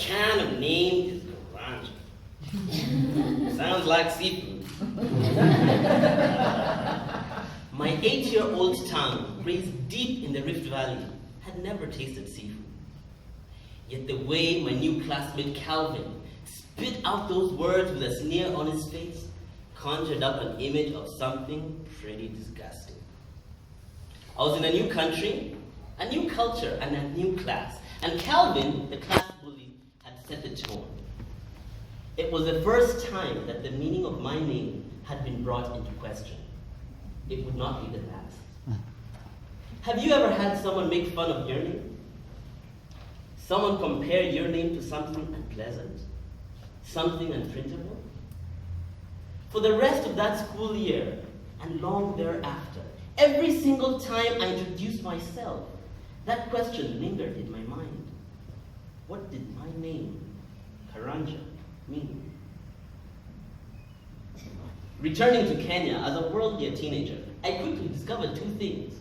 kind of name is Karanja? Sounds like seafood. My 8-year-old tongue, raised deep in the Rift Valley, had never tasted seafood. Yet the way my new classmate Calvin spit out those words with a sneer on his face conjured up an image of something pretty disgusting. I was in a new country, a new culture, and a new class. And Calvin, the class bully, had set the tone. It was the first time that the meaning of my name had been brought into question. It would not be the last. Have you ever had someone make fun of your name? Someone compare your name to something unpleasant? Something unprintable? For the rest of that school year, and long thereafter, every single time I introduced myself, that question lingered in my mind. What did my name, Karanja, mean? Returning to Kenya as a worldly teenager, I quickly discovered two things.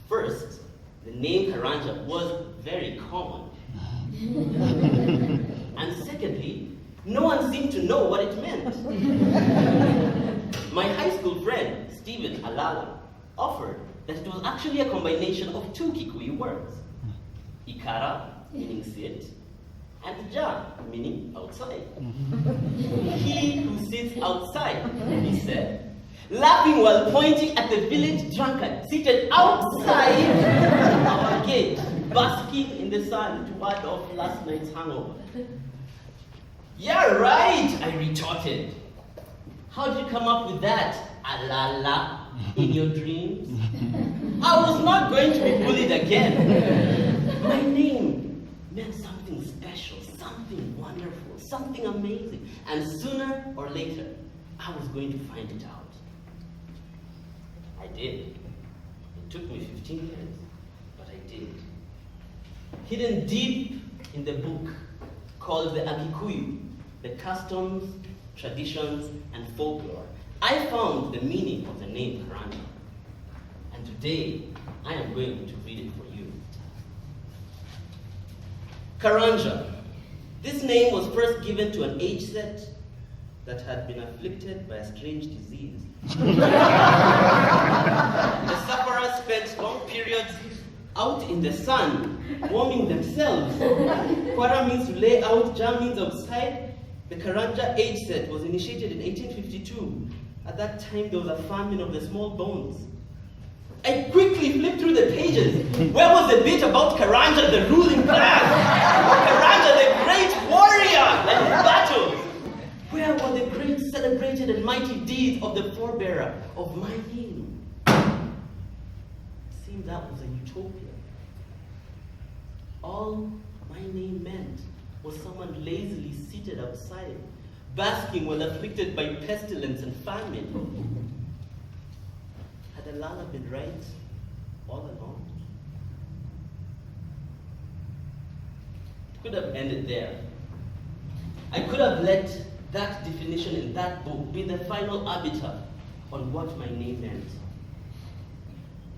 First, the name Karanja was very common. And secondly, no one seemed to know what it meant. My high school friend, Stephen Alala, offered that it was actually a combination of two Kikuyu words. Ikara, meaning sit, and Ja, meaning outside. He who sits outside, he said, laughing while pointing at the village drunkard seated outside our gate, basking in the sun to ward off last night's hangover. Yeah, right, I retorted. How did you come up with that, Alala, in your dreams? I was not going to be bullied again. My name meant something special, something wonderful, something amazing. And sooner or later, I was going to find it out. I did. It took me 15 years, but I did. Hidden deep in the book called the Agikuyu, the customs, traditions, and folklore, I found the meaning of the name Karanja. And today, I am going to read it for you. Karanja. This name was first given to an age set that had been afflicted by a strange disease. The sufferers spent long periods out in the sun, warming themselves. Kwara means to lay out, Jam means outside. The Karanja age set was initiated in 1852. At that time, there was a famine of the small bones. I quickly flipped through the pages. Where was the bit about Karanja, the ruling class? Karanja, the great warrior and his battles? Where were the great celebrated and mighty deeds of the forebearer of my name? It seemed that was a utopia. All my name meant was someone lazily seated outside, basking while afflicted by pestilence and famine. Had Alala been right all along? It could have ended there. I could have let that definition in that book be the final arbiter on what my name meant.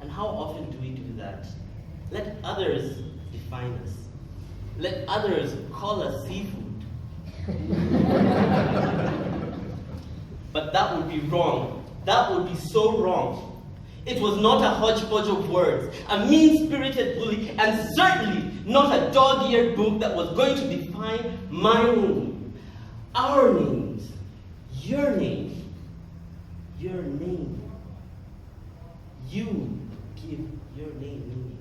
And how often do we do that? Let others define us. Let others call us seafood. But that would be wrong. That would be so wrong. It was not a hodgepodge of words, a mean-spirited bully, and certainly not a dog-eared book that was going to define my name, our names, your name, your name. You give your name meaning.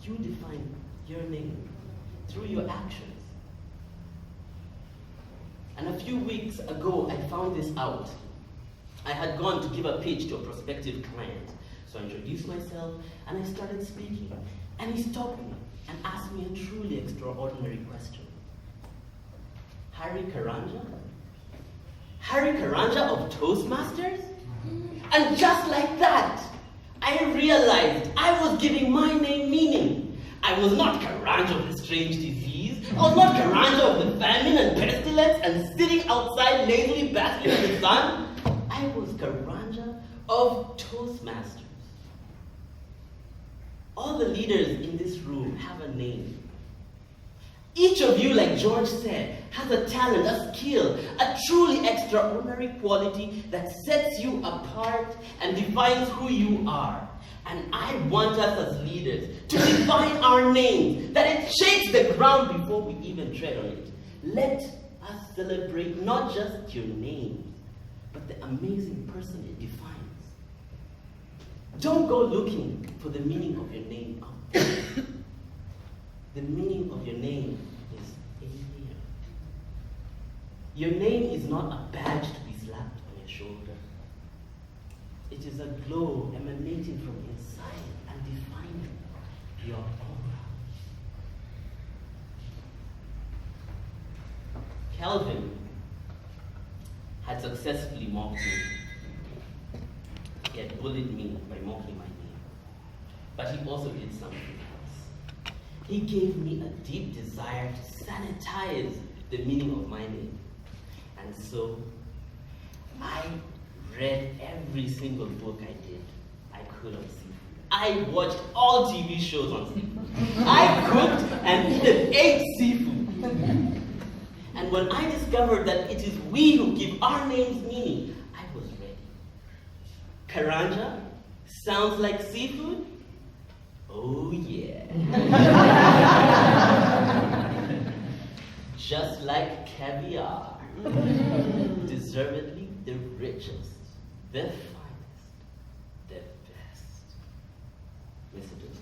You define your name through your actions. And a few weeks ago, I found this out. I had gone to give a pitch to a prospective client. So I introduced myself and I started speaking. And he stopped me and asked me a truly extraordinary question. Harry Karanja? Harry Karanja of Toastmasters? And just like that, I realized I was giving my name meaning. I was not Karanja of the strange disease. I was not Karanja of the famine and pestilence and sitting outside lazily basking in the sun. I was Karanja of Toastmasters. All the leaders in this room have a name. Each of you, like George said, has a talent, a skill, a truly extraordinary quality that sets you apart and defines who you are. And I want us as leaders to define our names, that it shakes the ground before we even tread on it. Let us celebrate not just your name, but the amazing person it defines. Don't go looking for the meaning of your name out there. The meaning of your name is in here. Your name is not a badge to be slapped on your shoulder. It is a glow emanating from inside and defining your aura. Calvin had successfully mocked me. He had bullied me by mocking my name. But he also did something else. He gave me a deep desire to sanitize the meaning of my name. And so, I read every single book I could on seafood. I watched all TV shows on seafood. I cooked and even ate seafood. And when I discovered that it is we who give our names meaning, I was ready. Karanja sounds like seafood? Oh yeah. Just like caviar. Deservedly the richest, the finest, the best. Messages.